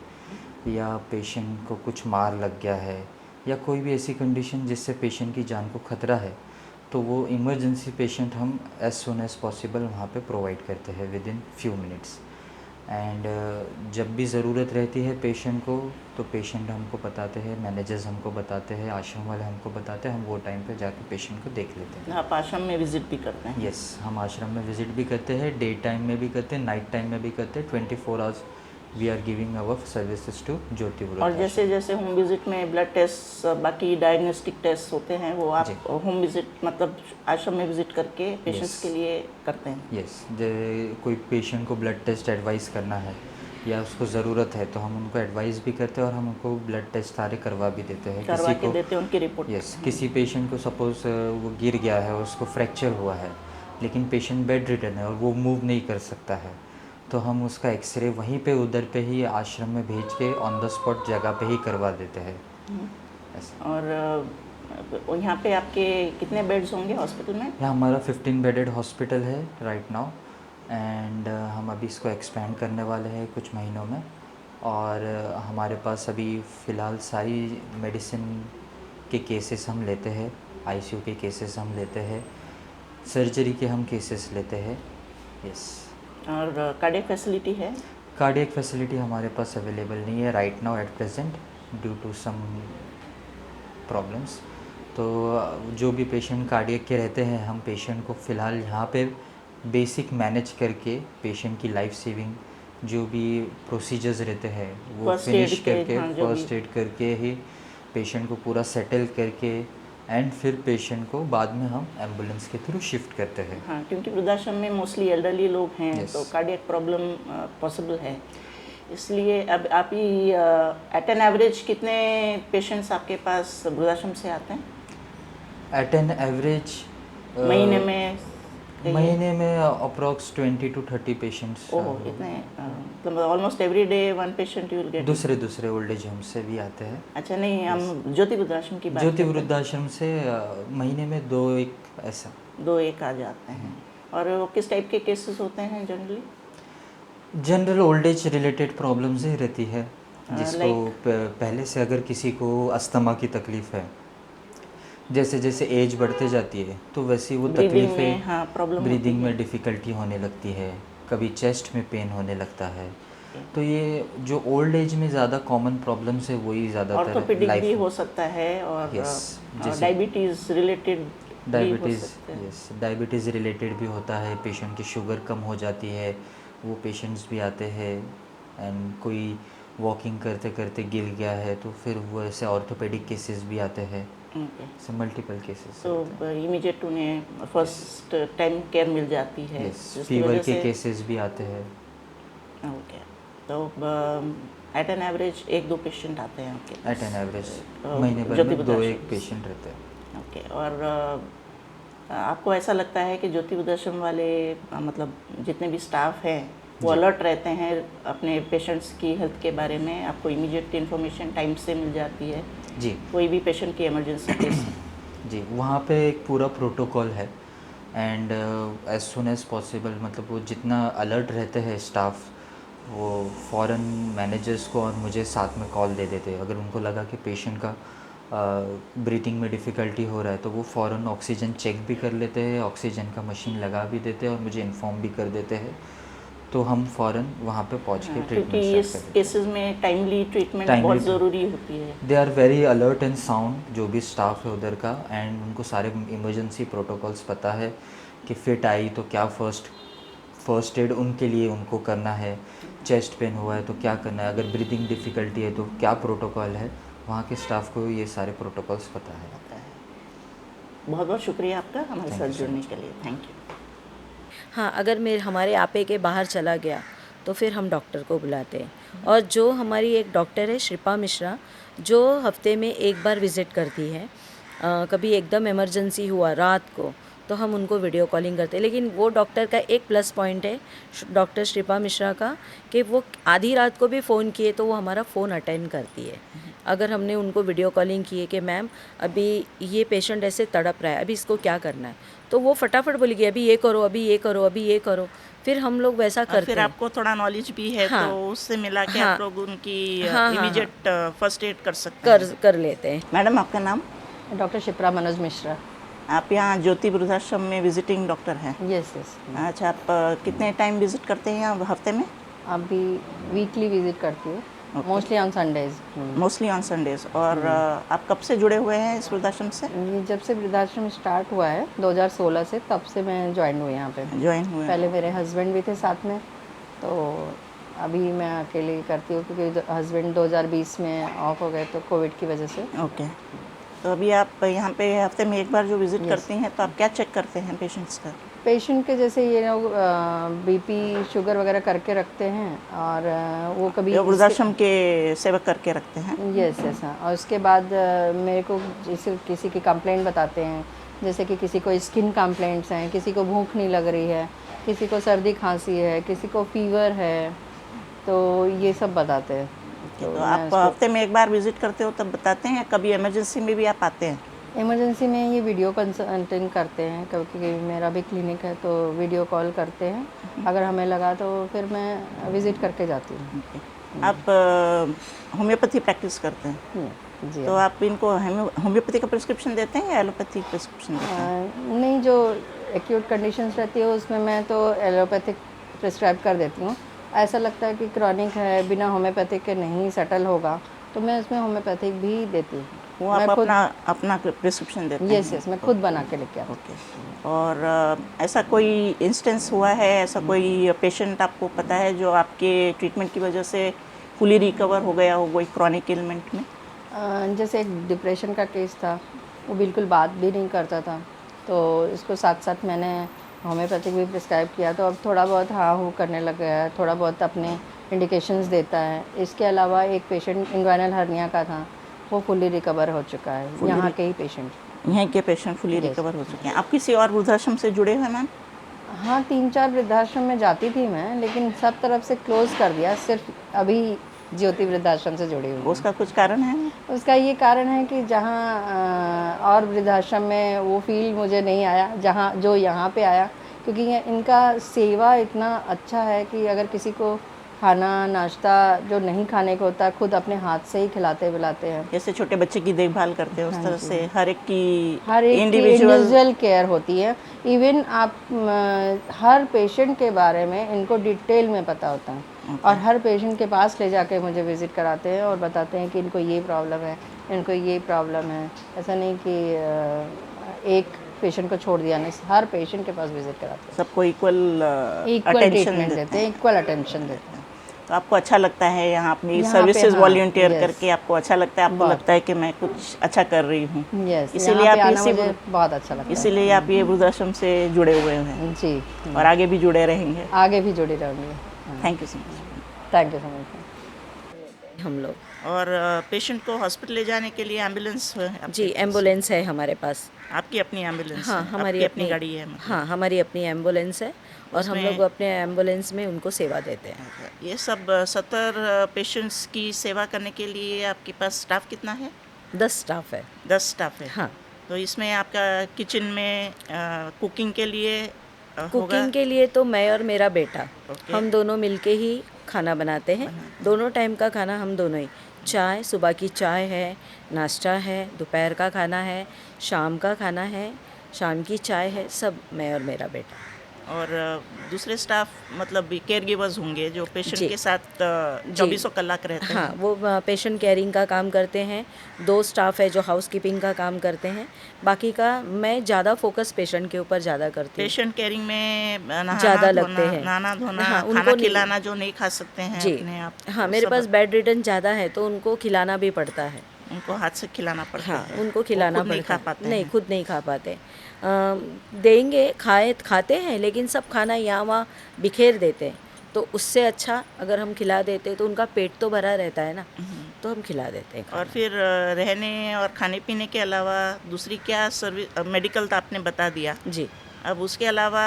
या पेशेंट को कुछ मार लग गया है या कोई भी ऐसी कंडीशन जिससे पेशेंट की जान को खतरा है, तो वो इमरजेंसी पेशेंट हम एज़ सून एज़ पॉसिबल वहाँ पे प्रोवाइड करते हैं with in few minutes. And जब भी ज़रूरत रहती है पेशेंट को, तो पेशेंट हमको बताते हैं, मैनेजर्स हमको बताते हैं, आश्रम वाले हमको बताते हैं, हम वो टाइम पे जाके पेशेंट को देख लेते हैं। आप आश्रम में विजिट भी करते हैं? यस, हम आश्रम में विज़िट भी करते हैं, डे टाइम में भी करते हैं, नाइट टाइम में भी करते हैं। 24 hours we are giving our services to Jyoti और वृद्धाश्रम। जैसे जैसे होम विजिट में ब्लड टेस्ट, बाकी डायग्नोस्टिक टेस्ट होते हैं, वो आप जी। होम विजिट मतलब आश्रम में विजिट करके पेशेंट्स Yes. के लिए करते हैं? यस, कोई पेशेंट को ब्लड टेस्ट एडवाइस करना है या उसको ज़रूरत है, तो हम उनको एडवाइस भी करते हैं और हम उनको ब्लड टेस्ट सारे करवा भी देते हैं। करवा किसी के को देते हैं उनकी रिपोर्ट? यस, किसी पेशेंट को सपोज़ वो गिर गया है, उसको फ्रैक्चर हुआ है, लेकिन पेशेंट बेड रिडन है और वो मूव नहीं कर सकता है, तो हम उसका एक्सरे वहीं पे उधर पे ही आश्रम में भेज के ऑन द स्पॉट जगह पे ही करवा देते हैं। ऐसा। और यहाँ पे आपके कितने बेड्स होंगे हॉस्पिटल में? यहाँ हमारा 15 बेडेड हॉस्पिटल है राइट नाउ, एंड हम अभी इसको एक्सपेंड करने वाले हैं कुछ महीनों में। और हमारे पास अभी फ़िलहाल सारी मेडिसिन के केसेस हम लेते हैं, आईसीयू के केसेस हम लेते हैं, सर्जरी के हम केसेस लेते हैं। यस। और कार्डियक फैसिलिटी है? कार्डियक फैसिलिटी हमारे पास अवेलेबल नहीं है right now at present due to some problems. तो जो भी पेशेंट कार्डियक के रहते हैं, हम पेशेंट को फ़िलहाल यहाँ पे बेसिक मैनेज करके पेशेंट की लाइफ सेविंग जो भी प्रोसीजर्स रहते हैं वो First aid फिनिश के, करके, हाँ, जो भी। फर्स्ट एड करके ही पेशेंट को पूरा सेटल करके एंड फिर पेशेंट को बाद में हम एम्बुलेंस के थ्रू शिफ्ट करते हैं। हाँ, क्योंकि वृद्धाश्रम में मोस्टली एल्डरली लोग हैं, Yes. तो कार्डियक प्रॉब्लम पॉसिबल है। इसलिए अब आप ही एट एन एवरेज कितने पेशेंट्स आपके पास वृद्धाश्रम से आते हैं एट एन एवरेज महीने में? कहिए। महीने में अप्रॉक्स 20 to 30 पेशेंट्स ओह, इतने मतलब almost every day one patient you will get? दूसरे ओल्ड एज होम से भी आते हैं। अच्छा, नहीं, हम ज्योति वृद्धाश्रम की बात ज्योति करते हैं। वृद्धाश्रम से महीने में 2-1 ऐसा। 2-1 आ जाते हैं। और वो किस टाइप के केसेस होते हैं generally? General old age related problems ही रहती है, जिसको like- पहले से अगर किसी को अस्थमा की तकलीफ़ है, जैसे जैसे एज बढ़ते जाती है तो वैसी वो Breathing तकलीफ़ें, में, हाँ, problem ब्रीदिंग होती में है। डिफ़िकल्टी होने लगती है, कभी चेस्ट में पेन होने लगता है। तो ये जो ओल्ड एज में ज़्यादा कॉमन प्रॉब्लम्स है वही ज़्यादातर ऑर्थोपेडिक भी हो लाइफ, सकता है, और Yes, जैसे- diabetes related diabetes, yes, diabetes related भी होता है। पेशेंट की शुगर कम हो जाती है, वो पेशेंट्स भी आते हैं। एंड कोई वॉकिंग करते करते गिर गया है तो फिर वो ऐसे ऑर्थोपेडिक केसेस भी आते हैं, ऐसे मल्टीपल केसेस। तो इमीडिएट उन्हें फर्स्ट टाइम केयर मिल जाती है, यस, जिसकी फीवर वजह के से। केसेस भी आते हैं। ओके, तो एट एन एवरेज 1-2 पेशेंट आते हैं आपके पास? एट एन एवरेज तो महीने भर ज्योति में 2-1 वृद्धाश्रम। पेशेंट रहते हैं। ओके, और आपको ऐसा लगता है कि ज्योति वृद्धाश्रम वाले मतलब जितने भी स्टाफ हैं वो जी। अलर्ट रहते हैं अपने पेशेंट्स की हेल्थ के बारे में? आपको इमीडिएट इन्फॉर्मेशन टाइम से मिल जाती है जी कोई भी पेशेंट की इमरजेंसी केस? जी, वहाँ पे एक पूरा प्रोटोकॉल है and as soon as possible, मतलब वो जितना अलर्ट रहते हैं स्टाफ, वो फ़ौरन मैनेजर्स को और मुझे साथ में कॉल दे देते हैं। अगर उनको लगा कि पेशेंट का ब्रीथिंग में डिफ़िकल्टी हो रहा है तो वो फ़ौरन ऑक्सीजन चेक भी कर लेते हैं, ऑक्सीजन का मशीन लगा भी देते हैं और मुझे इन्फॉर्म भी कर देते हैं, तो हम फ़ौरन वहाँ पे पहुँच के क्योंकि ट्रीटमेंट इस स्टार्ट कर देते हैं। केसेस में टाइमली ट्रीटमेंट Timely बहुत treatment। ज़रूरी होती है। They are very alert and sound, जो भी स्टाफ है उधर का, एंड उनको सारे इमरजेंसी प्रोटोकॉल्स पता है कि फिट आई तो क्या फर्स्ट एड उनके लिए उनको करना है, चेस्ट पेन हुआ है तो क्या करना है, अगर ब्रीदिंग डिफ़िकल्टी है तो क्या प्रोटोकॉल है, वहाँ के स्टाफ को ये सारे प्रोटोकॉल्स पता है। बहुत बहुत शुक्रिया आपका हमारे Thank साथ you so जुड़ने much. के लिए। Thank you. हाँ, अगर हमारे आपे के बाहर चला गया तो फिर हम डॉक्टर को बुलाते हैं। और जो हमारी एक डॉक्टर है शिल्पा मिश्रा, जो हफ्ते में एक बार विज़िट करती है। कभी एकदम इमरजेंसी हुआ रात को तो हम उनको वीडियो कॉलिंग करते हैं। लेकिन वो डॉक्टर का एक प्लस पॉइंट है डॉक्टर शिल्पा मिश्रा का, कि वो आधी रात को भी फ़ोन किए तो वो हमारा फ़ोन अटेंड करती है। अगर हमने उनको वीडियो कॉलिंग की है कि मैम अभी ये पेशेंट ऐसे तड़प रहा है, अभी इसको क्या करना है, तो वो फटाफट बोलेगी अभी ये करो, अभी ये करो, अभी ये करो। फिर हम लोग वैसा और करते फिर हैं। आपको थोड़ा नॉलेज भी है हाँ। तो उससे मिला के हाँ। आप लोग उनकी हाँ, हाँ, हाँ। इमीडिएट फर्स्ट एड कर सकते हैं। कर लेते हैं। मैडम, आपका नाम? डॉक्टर शिप्रा मनोज मिश्रा। आप यहाँ ज्योति वृद्धाश्रम में विजिटिंग डॉक्टर हैं। Yes yes. अच्छा, आप कितने टाइम विजिट करते हैं यहाँ हफ्ते में? अभी वीकली विजिट करती हूँ, mostly on Sundays. Mostly on Sundays. और आप कब से जुड़े हुए हैं इस वृद्धाश्रम से? ये जब से वृद्धाश्रम स्टार्ट हुआ है 2016 से, तब से मैं ज्वाइन हुई यहाँ पे। ज्वाइन हुए हैं। पहले मेरे हस्बैंड भी थे साथ में, तो अभी मैं अकेले ही करती हूँ क्योंकि हस्बैंड 2020 में ऑफ हो गए तो कोविड की वजह से। ओके। तो अभी आप यहाँ पे हफ्ते में एक बार जो विजिट करती हैं तो आप क्या चेक करते हैं पेशेंट्स का? पेशेंट के जैसे ये लोग बीपी शुगर वगैरह करके रखते हैं, और वो कभी जो वृद्धाश्रम के सेवक करके रखते हैं। Yes yes. हाँ, और उसके बाद मेरे को जैसे किसी की कंप्लेंट बताते हैं, जैसे कि किसी को स्किन कंप्लेंट्स हैं, किसी को भूख नहीं लग रही है, किसी को सर्दी खांसी है, किसी को फीवर है, तो ये सब बताते हैं। तो आप हफ्ते में एक बार विजिट करते हो तब बताते हैं, कभी इमरजेंसी में भी आप आते हैं? इमरजेंसी में ये वीडियो कंसल्टिंग करते हैं, क्योंकि मेरा भी क्लिनिक है तो वीडियो कॉल करते हैं। अगर हमें लगा तो फिर मैं विज़िट करके जाती हूँ। आप होम्योपैथी प्रैक्टिस करते हैं? जी। तो आप इनको होम्योपैथी का प्रिस्क्रिप्शन देते हैं या एलोपैथी प्रिस्क्रिप्शन देते हैं? नहीं, जो एक्यूट कंडीशंस रहती है उसमें मैं तो एलोपैथिक प्रिस्क्राइब कर देती हूँ। ऐसा लगता है कि क्रॉनिक है, बिना होम्योपैथिक के नहीं सेटल होगा, तो मैं उसमें होम्योपैथिक भी देती हूँ। वो आप अपना प्रिस्क्रिप्शन देते हैं? यस यस, मैं खुद बना के लेके आती हूँ। ओके। और ऐसा कोई इंस्टेंस हुआ है, ऐसा कोई पेशेंट आपको पता है जो आपके ट्रीटमेंट की वजह से फुली रिकवर हो गया हो कोई क्रॉनिक एलिमेंट में? जैसे एक डिप्रेशन का केस था, वो बिल्कुल बात भी नहीं करता था, तो इसको साथ साथ मैंने होम्योपैथिक भी प्रिस्क्राइब किया, तो अब थोड़ा बहुत हाँ हूँ करने लग गया है, थोड़ा बहुत अपने इंडिकेशंस देता है। इसके अलावा एक पेशेंट इंग्वाइनल हर्निया का था, वो फुली रिकवर हो चुका है। यहाँ के ही पेशेंट, यहाँ के पेशेंट फुली रिकवर हो चुके हैं। आप किसी और वृद्धाश्रम से जुड़े हुए मैम? हाँ, 3-4 वृद्धाश्रम में जाती थी मैं, लेकिन सब तरफ से क्लोज़ कर दिया, सिर्फ अभी ज्योति वृद्धाश्रम से जुड़ी हुई हूँ। उसका कुछ कारण है? उसका ये कारण है कि जहाँ और वृद्धाश्रम में वो फील मुझे नहीं आया जहाँ जो यहाँ पे आया, क्योंकि इनका सेवा इतना अच्छा है कि अगर किसी को खाना नाश्ता जो नहीं खाने को होता, खुद अपने हाथ से ही खिलाते पिलाते हैं। जैसे छोटे बच्चे की देखभाल करते हैं उस तरह से हर एक की इंडिविजुअल केयर होती है। इवन आप हर पेशेंट के बारे में इनको डिटेल में पता होता है, और हर पेशेंट के पास ले जाके मुझे विज़िट कराते हैं और बताते हैं कि इनको ये प्रॉब्लम है, इनको ये प्रॉब्लम है। ऐसा नहीं कि एक पेशेंट को छोड़ दिया, नहीं, हर पेशेंट के पास विज़िट कराते हैं। सबको इक्वल ट्रीटमेंट देते हैं, इक्वल अटेंशन देते हैं। तो आपको अच्छा लगता है यहाँ अपनी सर्विसेज वॉलंटियर करके? आपको अच्छा लगता है? आपको लगता है कि मैं कुछ अच्छा कर रही हूँ? यस, इसीलिए आप मुझे बहुत अच्छा लगता है। इसीलिए आप ये वृद्धाश्रम से जुड़े हुए हैं? जी। और आगे भी जुड़े रहेंगे? आगे भी जुड़े रहेंगे। Thank you so much. Thank you so much. हम लोग और पेशेंट को हॉस्पिटल ले जाने के लिए एम्बुलेंस है आपके जी, पास? एम्बुलेंस है हमारे पास। आपकी अपनी एम्बुलेंस हाँ, है? हमारी आपकी अपनी गाड़ी है मतलब? हाँ, हमारी अपनी एम्बुलेंस है, और हम लोग अपने एम्बुलेंस में उनको सेवा देते हैं। ये सब 70 पेशेंट्स की सेवा करने के लिए आपके पास स्टाफ कितना है? 10 स्टाफ है। 10 स्टाफ है? हाँ। तो इसमें आपका किचन में कुकिंग के लिए होगा? कुकिंग के लिए तो मैं और मेरा बेटा, ओके। हम दोनों मिलके ही खाना बनाते हैं। दोनों टाइम का खाना हम दोनों ही, चाय, सुबह की चाय है, नाश्ता है, दोपहर का खाना है, शाम का खाना है, शाम की चाय है, सब मैं और मेरा बेटा। और दूसरे स्टाफ मतलब केयर गिवर्स होंगे जो पेशेंट जी। के साथ 24 कलाक रहते हैं? हाँ, वो पेशेंट केयरिंग का काम करते हैं। 2 स्टाफ है जो हाउस कीपिंग का काम करते हैं। बाकी का मैं ज़्यादा फोकस पेशेंट के ऊपर ज़्यादा करती हूँ। पेशेंट केयरिंग में ज़्यादा लगते हैं। नहाना धोना, हाँ, खाना उनको खिलाना जो नहीं खा सकते हैं जी। अपने आप? हाँ, मेरे सब पास बेड रिडन ज़्यादा है तो उनको खिलाना भी पड़ता है। उनको हाथ से खिलाना पड़ता हाँ, है? उनको वो खिलाना खुद नहीं पड़ता खा पाते है। नहीं, हैं? खुद नहीं खा पाते। देंगे, खाते हैं, लेकिन सब खाना यहाँ वहाँ बिखेर देते हैं। तो उससे अच्छा अगर हम खिला देते तो उनका पेट तो भरा रहता है ना, तो हम खिला देते हैं खाना। और फिर रहने और खाने पीने के अलावा दूसरी क्या सर्विस? मेडिकल तो आपने बता दिया। जी। अब उसके अलावा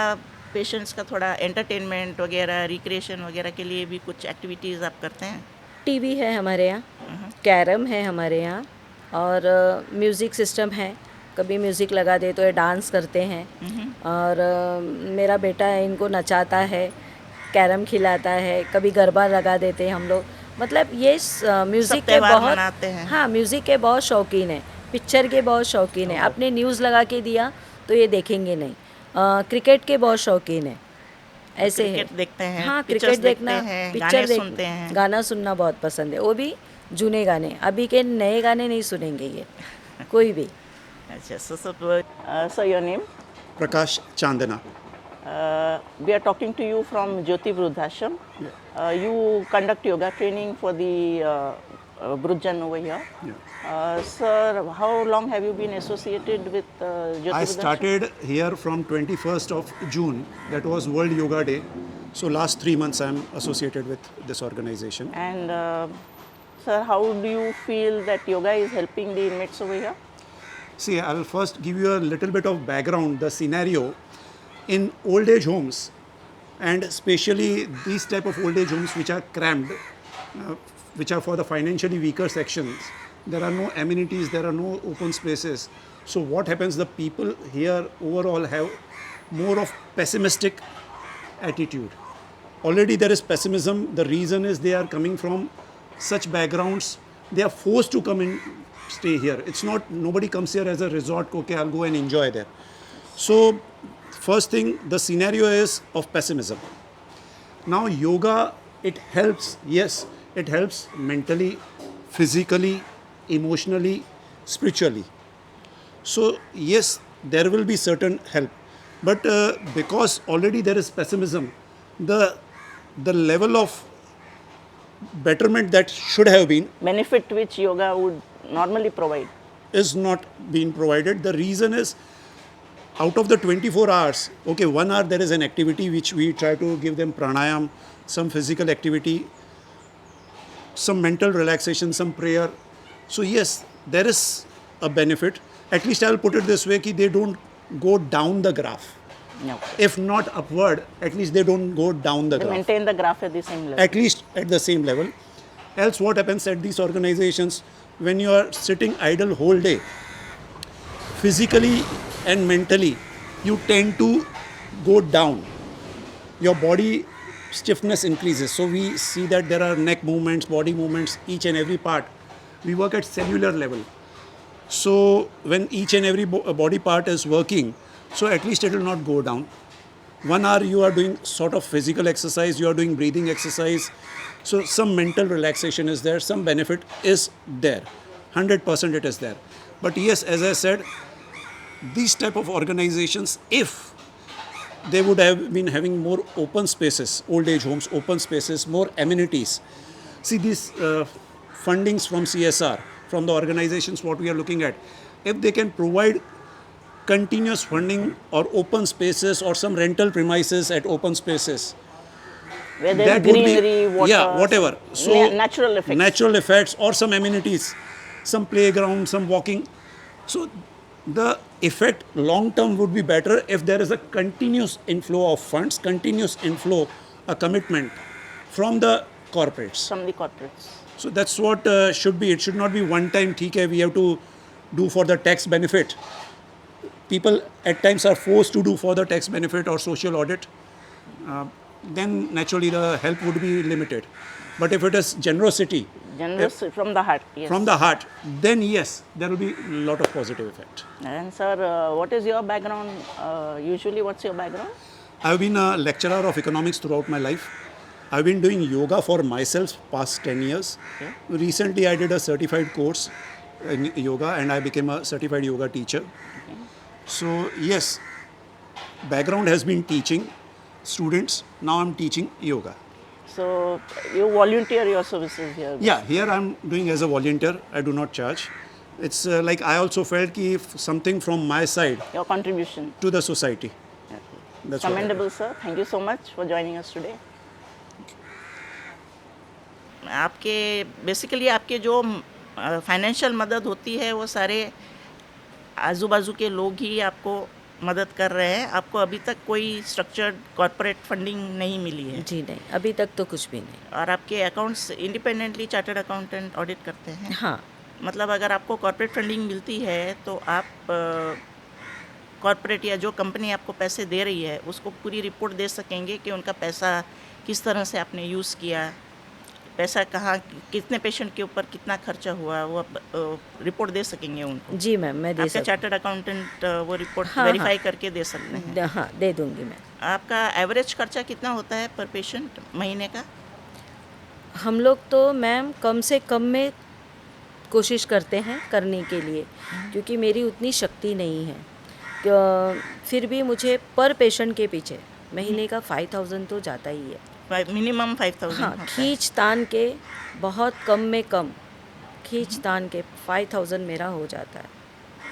पेशेंट्स का थोड़ा एंटरटेनमेंट वगैरह, रिक्रिएशन वगैरह के लिए भी कुछ एक्टिविटीज़ आप करते हैं? टीवी है हमारे यहाँ, कैरम है हमारे यहाँ, और म्यूज़िक सिस्टम है। कभी म्यूज़िक लगा दे तो ये डांस करते हैं। और मेरा बेटा है, इनको नचाता है, कैरम खिलाता है, कभी गरबा लगा देते हैं हम लोग। मतलब ये म्यूज़िक के त्योहार बहुत, मनाते हैं। हाँ म्यूज़िक के बहुत शौकीन है, पिक्चर के बहुत शौकीन है। आपने न्यूज़ लगा के दिया तो ये देखेंगे नहीं। क्रिकेट के बहुत शौकीन है, ऐसे है। क्रिकेट देखते हैं, हाँ पिक्चर्स क्रिकेट देखना, देखते हैं, पिक्चर गाने सुनते हैं। गाना सुनना बहुत पसंद है, वो भी जूने गाने। अभी के नए गाने नहीं सुनेंगे ये कोई भी। अच्छा, so your name? Prakash Chandana. We are talking to you from Jyoti Vrudhashram. You conduct yoga training for the Vrudjan over here. Yeah. Sir, how long have you been associated with Jyoti I Vrudhashram? started here from 21st of June. That was World Yoga Day. So last 3 months I am associated with this organization. And sir, how do you feel that yoga is helping the inmates over here? See, I will first give you a little bit of background, the scenario. In old age homes, and especially these type of old age homes which are cramped, which are for the financially weaker sections, there are no amenities, there are no open spaces. So what happens, the people here overall have more of pessimistic attitude. Already there is pessimism. The reason is they are coming from such backgrounds. They are forced to come and stay here. It's not, nobody comes here as a resort, okay, I'll go and enjoy there. So first thing, the scenario is of pessimism. Now yoga, it helps, yes, it helps mentally, physically, emotionally, spiritually. So yes, there will be certain help. But because already there is pessimism, the level of betterment that should have been Benefit which yoga would normally provide. is not being provided. The reason is, out of the 24 hours, okay, 1 hour there is an activity which we try to give them pranayam, some physical activity, some mental relaxation, some prayer. So yes, there is a benefit. At least I'll put it this way, ki they don't go down the graph. No. If not upward, at least they don't go down the They graph. maintain the graph at the same level. At least at the same level. Else what happens at these organizations, when you are sitting idle whole day, physically and mentally, you tend to go down. Your body stiffness increases. So we see that there are neck movements, body movements, each and every part. We work at cellular level. So when each and every body part is working, so at least it will not go down. 1 hour you are doing sort of physical exercise, you are doing breathing exercise. So some mental relaxation is there, some benefit is there. 100% it is there. But yes, as I said, these type of organizations, if they would have been having more open spaces, old age homes, open spaces, more amenities. See these fundings from CSR, from the organizations what we are looking at, if they can provide continuous funding or open spaces or some rental premises at open spaces, Where there that is would greenery, be, water, yeah, whatever. So natural effects. natural effects or some amenities, some playground, some walking. So the effect long term would be better if there is a continuous inflow of funds, continuous inflow, a commitment from the corporates. From the corporates. So that's what should be. It should not be one time, okay, we have to do for the tax benefit. People at times are forced to do for the tax benefit or social audit. Then naturally the help would be limited. But if it is generosity, Generous from the heart. Yes. from the heart, then yes, there will be a lot of positive effect. And sir, what is your background? Usually, what's your background? I've been a lecturer of economics throughout my life. I've been doing yoga for myself past 10 years. Okay. Recently, I did a certified course in yoga and I became a certified yoga teacher. Okay. So yes, background has been teaching students. Now I'm teaching yoga. So you volunteer your services here. Yeah, here I'm doing as a volunteer. I do not charge. It's like I also felt ki if something from my side Your contribution. to the society. Okay. That's what I Commendable, sir. Thank you so much for joining us today. आपके basically आपके जो financial मदद होती है वो सारे आजू बाजू के लोग ही आपको मदद कर रहे हैं. आपको अभी तक कोई स्ट्रक्चर्ड कॉर्पोरेट फंडिंग नहीं मिली है. जी नहीं, अभी तक तो कुछ भी नहीं. और आपके accounts independently chartered accountant audit करते हैं. हाँ, मतलब अगर आपको कॉर्पोरेट फंडिंग मिलती है तो आप कॉर्पोरेट या जो कंपनी आपको पैसे दे रही है उसको पूरी रिपोर्ट दे सकेंगे कि उनका पैसा किस तरह से आपने यूज़ किया, पैसा कहाँ, कितने पेशेंट के ऊपर कितना खर्चा हुआ, वो आप रिपोर्ट दे सकेंगे उनको? जी मैम, मैं दे आपका सकती चार्टर्ड अकाउंटेंट वो रिपोर्ट हाँ, वेरीफाई हाँ। करके दे सकते हैं। हाँ, दे दूँगी मैं। आपका एवरेज खर्चा कितना होता है पर पेशेंट महीने का? हम लोग तो मैम कम से कम में कोशिश करते हैं करने के लिए, क्योंकि मेरी उतनी शक्ति नहीं है। फिर भी मुझे पर पेशेंट के पीछे महीने का 5000 तो जाता ही है। मिनिमम 5000 हाँ, होता है। खींच तान के बहुत कम में कम खींच तान के 5000 मेरा हो जाता है।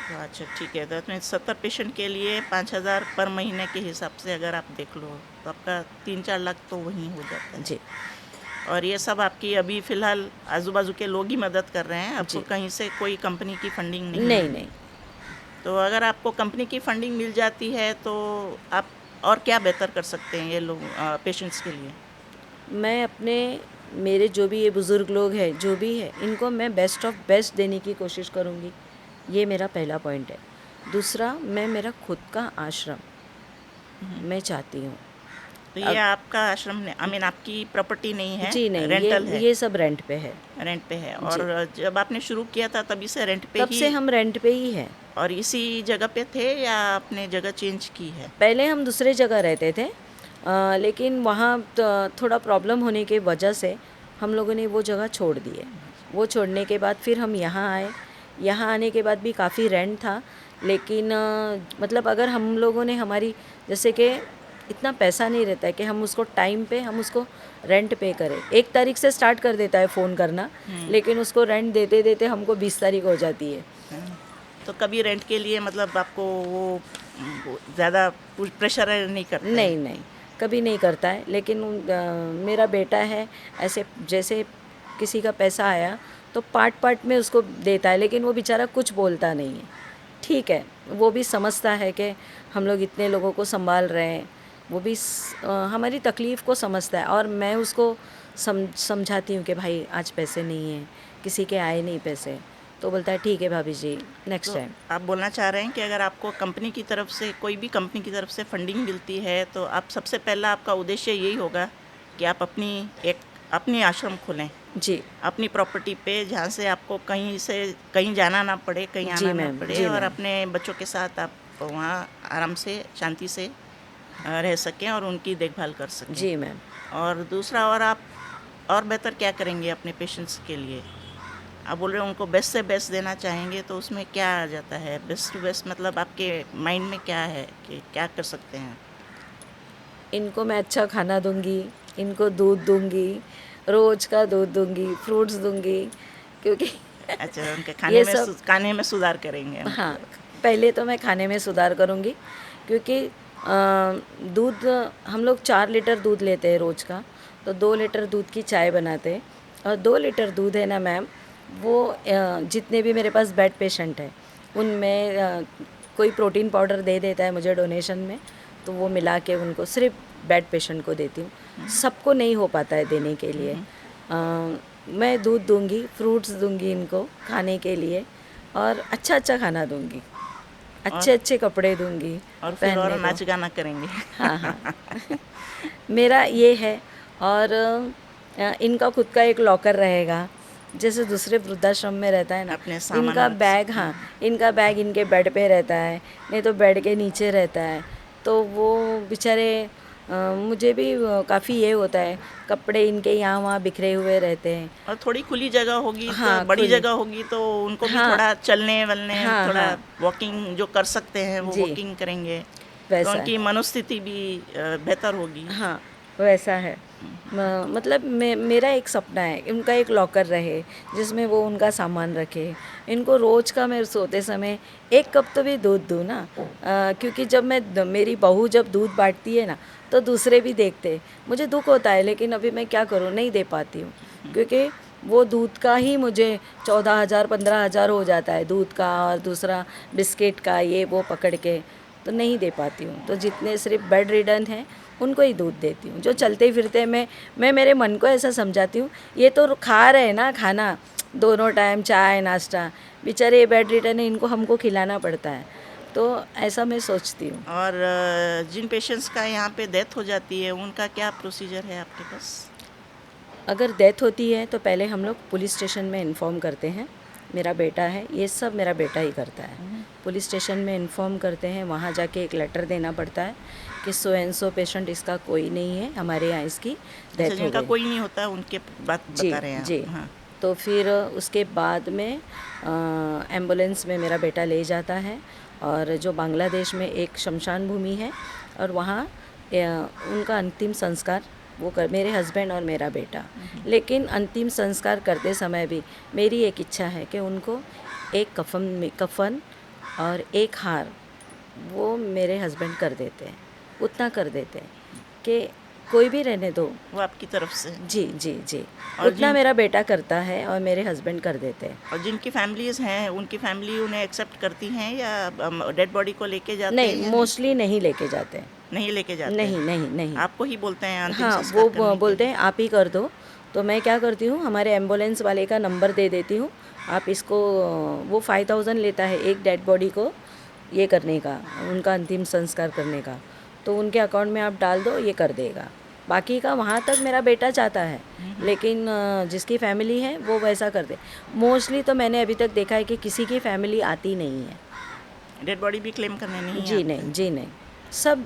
तो अच्छा ठीक है, तो इसमें 70 पेशेंट के लिए 5000 पर महीने के हिसाब से अगर आप देख लो तो आपका 3-4 लाख तो वहीं हो जाता है। जी और ये सब आपकी अभी फ़िलहाल आजू-बाजू के लोग ही मदद कर रहे हैं, आपको जी। कहीं से कोई कंपनी की फंडिंग नहीं नहीं है। नहीं, तो अगर आपको कंपनी की फंडिंग मिल जाती है तो आप और क्या बेहतर कर सकते हैं ये लोग पेशेंट्स के लिए? मैं अपने मेरे जो भी ये बुज़ुर्ग लोग हैं जो भी है, इनको मैं बेस्ट ऑफ बेस्ट देने की कोशिश करूँगी। ये मेरा पहला पॉइंट है। दूसरा, मैं मेरा खुद का आश्रम मैं चाहती हूँ। तो ये आपका आश्रम आई मीन आपकी प्रॉपर्टी नहीं है, जी नहीं, रेंटल है, ये सब रेंट पे है। रेंट पे है। और जब आपने शुरू किया था तभी से रेंट पे तब ही? से हम रेंट पे ही हैं। और इसी जगह पे थे या आपने जगह चेंज की है? पहले हम दूसरे जगह रहते थे, लेकिन वहाँ थोड़ा प्रॉब्लम होने की वजह से हम लोगों ने वो जगह छोड़ दी है। वो छोड़ने के बाद फिर हम यहाँ आए। यहाँ आने के बाद भी काफ़ी रेंट था, लेकिन मतलब अगर हम लोगों ने हमारी जैसे कि इतना पैसा नहीं रहता है कि हम उसको टाइम पे हम उसको रेंट पे करें। 1 तारीख से स्टार्ट कर देता है फ़ोन करना, लेकिन उसको रेंट देते देते हमको 20 तारीख हो जाती है। तो कभी रेंट के लिए मतलब आपको वो ज़्यादा प्रेशर नहीं करता है? नहीं नहीं, कभी नहीं करता है। लेकिन मेरा बेटा है, ऐसे जैसे किसी का पैसा आया तो पार्ट पार्ट में उसको देता है, लेकिन वो बेचारा कुछ बोलता नहीं है। ठीक है, वो भी समझता है कि हम लोग इतने लोगों को संभाल रहे हैं, वो भी हमारी तकलीफ़ को समझता है। और मैं उसको समझाती हूँ कि भाई आज पैसे नहीं हैं, किसी के आए नहीं पैसे, तो बोलता है ठीक है भाभी जी, नेक्स्ट टाइम। आप बोलना चाह रहे हैं कि अगर आपको कंपनी की तरफ से, कोई भी कंपनी की तरफ से फंडिंग मिलती है तो आप सबसे पहला आपका उद्देश्य यही होगा कि आप अपनी आश्रम खोलें जी अपनी प्रॉपर्टी पे, जहाँ से आपको कहीं से कहीं जाना ना पड़े, कहीं जी आना ना मैम, पड़े, जी और मैम। अपने बच्चों के साथ आप वहाँ आराम से शांति से रह सकें और उनकी देखभाल कर सकें। जी मैम। और दूसरा, और आप और बेहतर क्या करेंगे अपने पेशेंट्स के लिए? आप बोल रहे हो उनको बेस्ट से बेस्ट देना चाहेंगे, तो उसमें क्या आ जाता है? बेस्ट टू बेस्ट मतलब आपके माइंड में क्या है कि क्या कर सकते हैं? इनको मैं अच्छा खाना दूंगी, इनको दूध दूंगी, रोज़ का दूध दूंगी, फ्रूट्स दूंगी, क्योंकि अच्छा, उनके ये सब खाने में सुधार करेंगे। हाँ, पहले तो मैं खाने में सुधार करूंगी, क्योंकि दूध हम लोग 4 लीटर दूध लेते हैं रोज़ का, तो 2 लीटर दूध की चाय बनाते हैं। और 2 लीटर दूध है ना मैम, वो जितने भी मेरे पास बेड पेशेंट है उनमें कोई प्रोटीन पाउडर दे देता है मुझे डोनेशन में, तो वो मिला के उनको सिर्फ बेड पेशेंट को देती हूँ। सबको नहीं हो पाता है देने के लिए। मैं दूध दूंगी, फ्रूट्स दूंगी इनको खाने के लिए, और अच्छा अच्छा खाना दूंगी, अच्छे अच्छे कपड़े दूंगी और फिर और पहनने को। नाच गाना करेंगे। हाँ हाँ मेरा ये है। और इनका खुद का एक लॉकर रहेगा, जैसे दूसरे वृद्धाश्रम में रहता है ना। अपने सामान इनका रख बैग, हाँ, इनका बैग इनके बेड पे रहता है, नहीं तो बेड के नीचे रहता है। तो वो बेचारे मुझे भी काफ़ी ये होता है, कपड़े इनके यहाँ वहाँ बिखरे हुए रहते हैं। और थोड़ी खुली जगह होगी, हाँ, तो बड़ी खुली। जगह होगी तो उनको भी हाँ। थोड़ा चलने वलने, हाँ, थोड़ा हाँ। वॉकिंग जो कर सकते हैं वो जी। वॉकिंग करेंगे, तो वैसा उनकी मनोस्थिति भी बेहतर होगी। हाँ, वैसा है। मतलब मेरा एक सपना है उनका एक लॉकर रहे जिसमें वो उनका सामान रखे। इनको रोज़ का मैं सोते समय 1 कप तो भी दूध दूँ ना, क्योंकि जब मेरी बहू जब दूध बांटती है ना, तो दूसरे भी देखते, मुझे दुख होता है, लेकिन अभी मैं क्या करूँ, नहीं दे पाती हूँ, क्योंकि वो दूध का ही मुझे 14,000 15,000 हो जाता है दूध का, और दूसरा बिस्किट का ये वो पकड़ के, तो नहीं दे पाती हूँ। तो जितने सिर्फ बेड रिडन हैं उनको ही दूध देती हूँ। जो चलते फिरते मैं मेरे मन को ऐसा समझाती हूँ, ये तो खा रहे हैं ना खाना, दोनों टाइम चाय नाश्ता, बेचारे ये बेड रिडन है, इनको हमको खिलाना पड़ता है। तो ऐसा मैं सोचती हूँ। और जिन पेशेंट्स का यहाँ पे डेथ हो जाती है उनका क्या प्रोसीजर है आपके पास? अगर डेथ होती है तो पहले हम लोग पुलिस स्टेशन में इन्फॉर्म करते हैं, मेरा बेटा है, ये सब मेरा बेटा ही करता है। पुलिस स्टेशन में इन्फॉर्म करते हैं, वहाँ जाके एक लेटर देना पड़ता है कि सो एंड सो पेशेंट इसका कोई नहीं है, हमारे यहाँ इसकी अच्छा, डेथ हो जिनका गई। कोई नहीं होता उनके बात जी बता रहे हैं आप। जी। हाँ। तो फिर उसके बाद में एम्बुलेंस में मेरा बेटा ले जाता है, और जो बांग्लादेश में एक शमशान भूमि है, और वहाँ उनका अंतिम संस्कार वो कर, मेरे हस्बैंड और मेरा बेटा। लेकिन अंतिम संस्कार करते समय भी मेरी एक इच्छा है कि उनको एक कफन और एक हार वो मेरे हस्बैंड कर देते हैं, उतना कर देते हैं कि कोई भी रहने दो। वो आपकी तरफ से। जी जी जी। और उतना मेरा बेटा करता है और मेरे हस्बैंड कर देते हैं। और जिनकी फैमिलीज हैं उनकी फैमिली उन्हें एक्सेप्ट करती हैं या डेड बॉडी को लेके जाते हैं नहीं, या मोस्टली नहीं लेके जाते हैं। नहीं लेके जाते नहीं हैं? नहीं नहीं। आपको ही बोलते हैं अंतिम हाँ, संस्कार वो करने के बोलते लिए? हैं आप ही कर दो। तो मैं क्या करती हूँ, हमारे एम्बुलेंस वाले का नंबर दे देती हूँ, आप इसको, वो 5000 लेता है एक डेड बॉडी को ये करने का, उनका अंतिम संस्कार करने का। तो उनके अकाउंट में आप डाल दो, ये कर देगा। बाकी का वहाँ तक मेरा बेटा चाहता है, लेकिन जिसकी फैमिली है वो वैसा कर दे। मोस्टली तो मैंने अभी तक देखा है कि किसी की फैमिली आती नहीं है। डेड बॉडी भी क्लेम करने नहीं जी आते? नहीं, जी नहीं। सब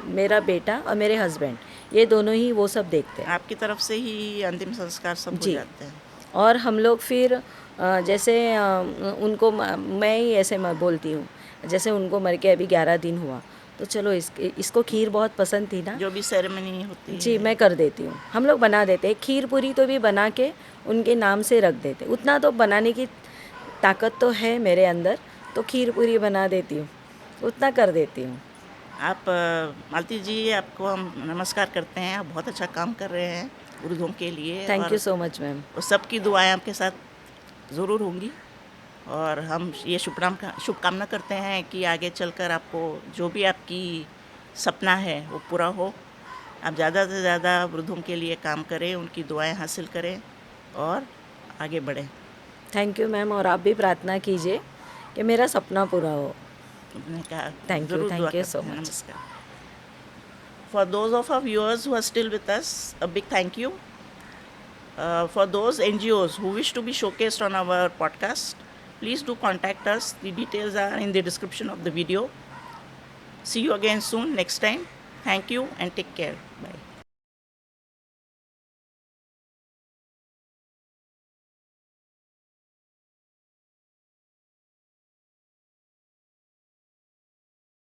मेरा बेटा और मेरे हस्बैंड, ये दोनों ही वो सब देखते हैं। आपकी तरफ से ही अंतिम संस्कार सब हो जी। जाते हैं? और हम लोग फिर जैसे उनको मैं ही ऐसे मैं बोलती हूँ, जैसे उनको मर के अभी 11 दिन हुआ, तो चलो इसको खीर बहुत पसंद थी ना, जो भी सेरेमनी होती जी है। मैं कर देती हूँ। हम लोग बना देते हैं, खीर पूरी तो भी बना के उनके नाम से रख देते। उतना तो बनाने की ताकत तो है मेरे अंदर, तो खीर पूरी बना देती हूँ, उतना कर देती हूँ। आप मालती जी, आपको हम नमस्कार करते हैं। आप बहुत अच्छा काम कर रहे हैं वृद्धों के लिए। थैंक और यू सो मच मैम। सबकी दुआएं आपके साथ ज़रूर होंगी, और हम ये शुभकामना करते हैं कि आगे चलकर आपको जो भी आपकी सपना है वो पूरा हो। आप ज़्यादा से ज़्यादा वृद्धों के लिए काम करें, उनकी दुआएं हासिल करें और आगे बढ़ें। थैंक यू मैम, और आप भी प्रार्थना कीजिए कि मेरा सपना पूरा हो। उन्होंने कहा Thank you, ज़रूर thank दुआ you करते so हैं। much. नमस्कार। For those of our viewers who are still with us, a big thank you. For those NGOs who wish to be showcased on our podcast, please do contact us. The details are in the description of the video. See you again soon, next time. Thank you and take care. Bye.